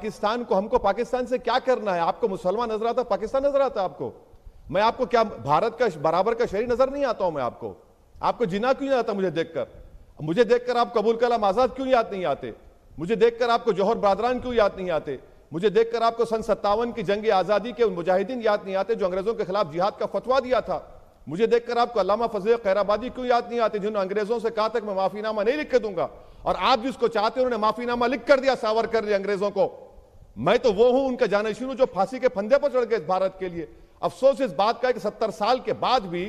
पाकिस्तान को, हमको पाकिस्तान से क्या करना है? आपको मुसलमान नजर आता, पाकिस्तान नजर आता आपको? मैं आपको क्या भारत का बराबर का शहरी नजर नहीं आता हूं? मैं आपको जिना क्यों नहीं आता? मुझे देखकर आप कबूल कलाम आजाद क्यों याद नहीं आते? मुझे देखकर आपको जौहर बरदरान क्यों याद नहीं आते? मुझे देखकर आपको सन 57 की जंग आजादी के मुजाहिदीन याद नहीं आते जो अंग्रेजों के खिलाफ जिहाद का फतवा दिया था? मुझे देखकर आपको अल्लामा फजल खैराबादी क्यों याद नहीं आते जिन्होंने अंग्रेजों से कहा तक मैं माफीनामा नहीं लिख के दूंगा, और आप जिसको चाहते उन्होंने माफीनामा लिख कर दिया, सावरकर ने अंग्रेजों को। मैं तो वो हूं उनका जानशीन हूं जो फांसी के फंदे पर चढ़ गए भारत के लिए। अफसोस इस बात का है कि 70 साल के बाद भी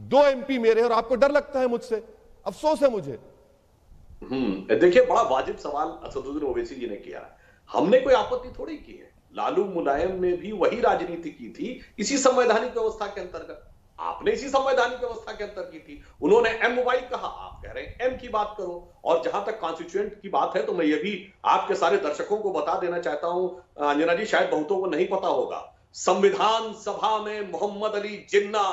2 MP मेरे हैं और आपको डर लगता है मुझसे। अफसोस है मुझे। देखिए, बड़ा वाजिब सवाल असदुद्दीन ओवैसी जी ने किया। हमने कोई आपत्ति थोड़ी की है। लालू मुलायम ने भी वही राजनीति की थी इसी संवैधानिक व्यवस्था के अंतर्गत। आपने इसी संवैधानिक व्यवस्था के अंतर्गत की थी। उन्होंने MY कहा, आप कह रहे हैं M की बात करो। और जहां तक कॉन्स्टिट्यूएंट की बात है तो मैं ये भी आपके सारे दर्शकों को बता देना चाहता हूं, अंजना जी, शायद बहुतों को नहीं पता होगा, संविधान सभा में मोहम्मद अली जिन्ना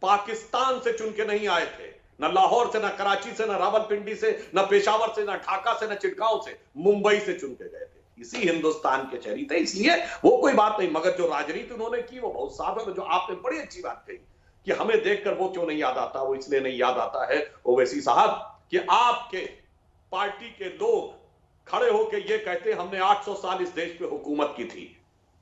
पाकिस्तान से चुन के नहीं आए थे, न लाहौर से, न कराची से, न रावलपिंडी से, न पेशावर से, न ढाका से, न चिटगांव से, मुंबई से चुन के गए थे। इसी हिंदुस्तान के शहरी थे, इसलिए वो कोई बात नहीं। मगर जो राजनीति उन्होंने की वो बहुत साफ है। जो आपने बड़ी अच्छी बात कही कि हमें देखकर वो क्यों नहीं याद आता, वो इसलिए नहीं याद आता है ओवैसी साहब कि आपके पार्टी के लोग खड़े होकर ये कहते हमने 800 साल इस देश पे हुकूमत की थी,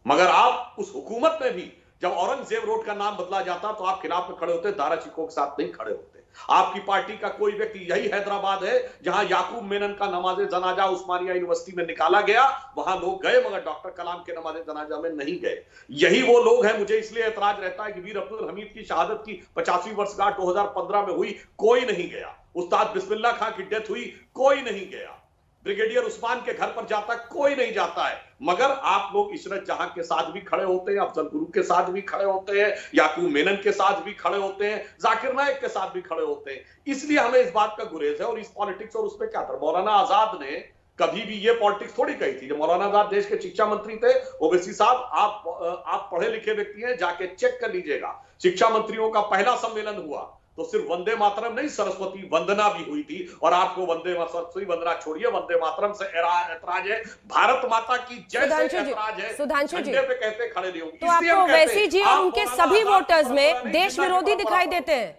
मगर आप उस हुकूमत में भी जब औरंगजेब रोड का नाम बदला जाता तो आप खिलाफ में खड़े होते, दारा शिकोह के साथ नहीं खड़े होते। आपकी पार्टी का कोई व्यक्ति, यही हैदराबाद है जहां याकूब मेनन का नमाज़े जनाजा उस्मानिया यूनिवर्सिटी में निकाला गया, वहां लोग गए मगर डॉक्टर कलाम के नमाज़े जनाजा में नहीं गए। यही वो लोग हैं, मुझे इसलिए एतराज रहता है कि वीर अब्दुल हमीद की शहादत की 50वीं वर्षगांठ 2015 में हुई, कोई नहीं गया। उस्ताद बिस्मिल्लाह खां की डेथ हुई, कोई नहीं गया। ब्रिगेडियर उस्मान के घर पर जाता कोई नहीं जाता है, मगर आप लोग इशरत जहां के साथ भी खड़े होते हैं, अफजल गुरु के साथ भी खड़े होते हैं, याकूब मेनन के साथ भी खड़े होते हैं, जाकिर नाइक के साथ भी खड़े होते हैं। इसलिए हमें इस बात का गुरेज है। और इस पॉलिटिक्स और उसमें क्या था, मौलाना आजाद ने कभी भी ये पॉलिटिक्स थोड़ी कही थी। जब मौलाना आजाद देश के शिक्षा मंत्री थे, ओवैसी साहब आप पढ़े लिखे व्यक्ति हैं, जाके चेक कर लीजिएगा। शिक्षा मंत्रियों का पहला सम्मेलन हुआ तो सिर्फ वंदे मातरम नहीं, सरस्वती वंदना भी हुई थी। और आपको सरस्वती वंदना छोड़िए, वंदे मातरम से ऐतराज है, भारत माता की जय से ऐतराज है, झंडे पे कहते खड़े नहीं होंगे। तो आपको ओवैसी जी और उनके सभी वोटर्स में देश विरोधी दिखाई देते हैं।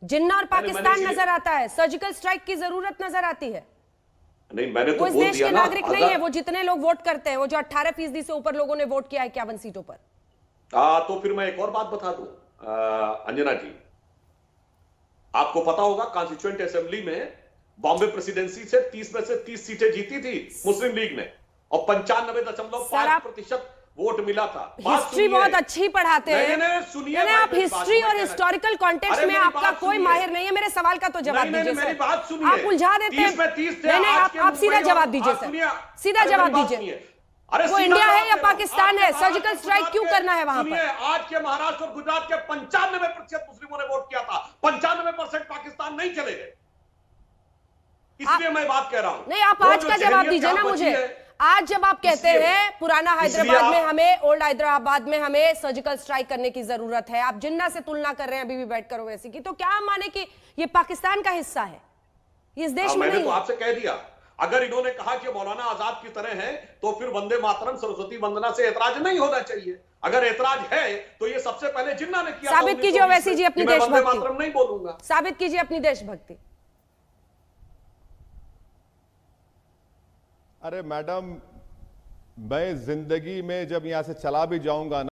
जिन्ना और पाकिस्तान नजर आता है, सर्जिकल स्ट्राइक की जरूरत नजर आती है। नहीं, मैंने तो वो इस देश के नागरिक नहीं है। वो जितने लोग वोट करते हैं, वो जो 18% से ऊपर लोगों ने वोट किया है 51 सीटों पर। तो फिर मैं एक और बात बता दूं अंजना जी, आपको पता होगा कॉन्स्टिट्यूएंट असेंबली में बॉम्बे प्रेसिडेंसी से 30 में से 30 सीटें जीती थी मुस्लिम लीग ने और 95.5% वोट मिला था। हिस्ट्री बहुत अच्छी पढ़ाते हैं। सुनिए, आप हिस्ट्री और हिस्टोरिकल कॉन्टेक्स्ट में आपका कोई माहिर नहीं है। मेरे सवाल का तो जवाब दीजिए। मेरी बात सुनिए, आप उलझा देते हैं। नहीं, आप सीधा जवाब दीजिए सर, सीधा जवाब दीजिए। अरे वो इंडिया है या पाकिस्तान है? सर्जिकल स्ट्राइक क्यों करना है वहां पर? आज के महाराष्ट्र और गुजरात के 95% मुस्लिमों ने वोट किया था, 95% पाकिस्तान नहीं चले गए। इसलिए मैं बात कह रहा हूं। नहीं, आप आज का जवाब दीजिए ना मुझे। आज जब आप कहते हैं पुराना हैदराबाद में हमें, ओल्ड हैदराबाद में हमें सर्जिकल स्ट्राइक करने की जरूरत है, आप जिन्ना से तुलना कर रहे हैं अभी भी बैठकर ओवैसी की, तो क्या हम माने कि ये पाकिस्तान का हिस्सा है, इस देश में नहीं? तो आपसे कह दिया, अगर इन्होंने कहा कि मौलाना आजाद की तरह है तो फिर वंदे मातरम सरस्वती वंदना से ऐतराज नहीं होना चाहिए। अगर ऐतराज है तो ये सबसे पहले जिन्ना ने किया। साबित कीजिए ओवैसी जी अपनी देशभक्ति। मातरम नहीं बोलूंगा। साबित कीजिए अपनी देशभक्ति। अरे मैडम, मैं जिंदगी में जब यहां से चला भी जाऊंगा ना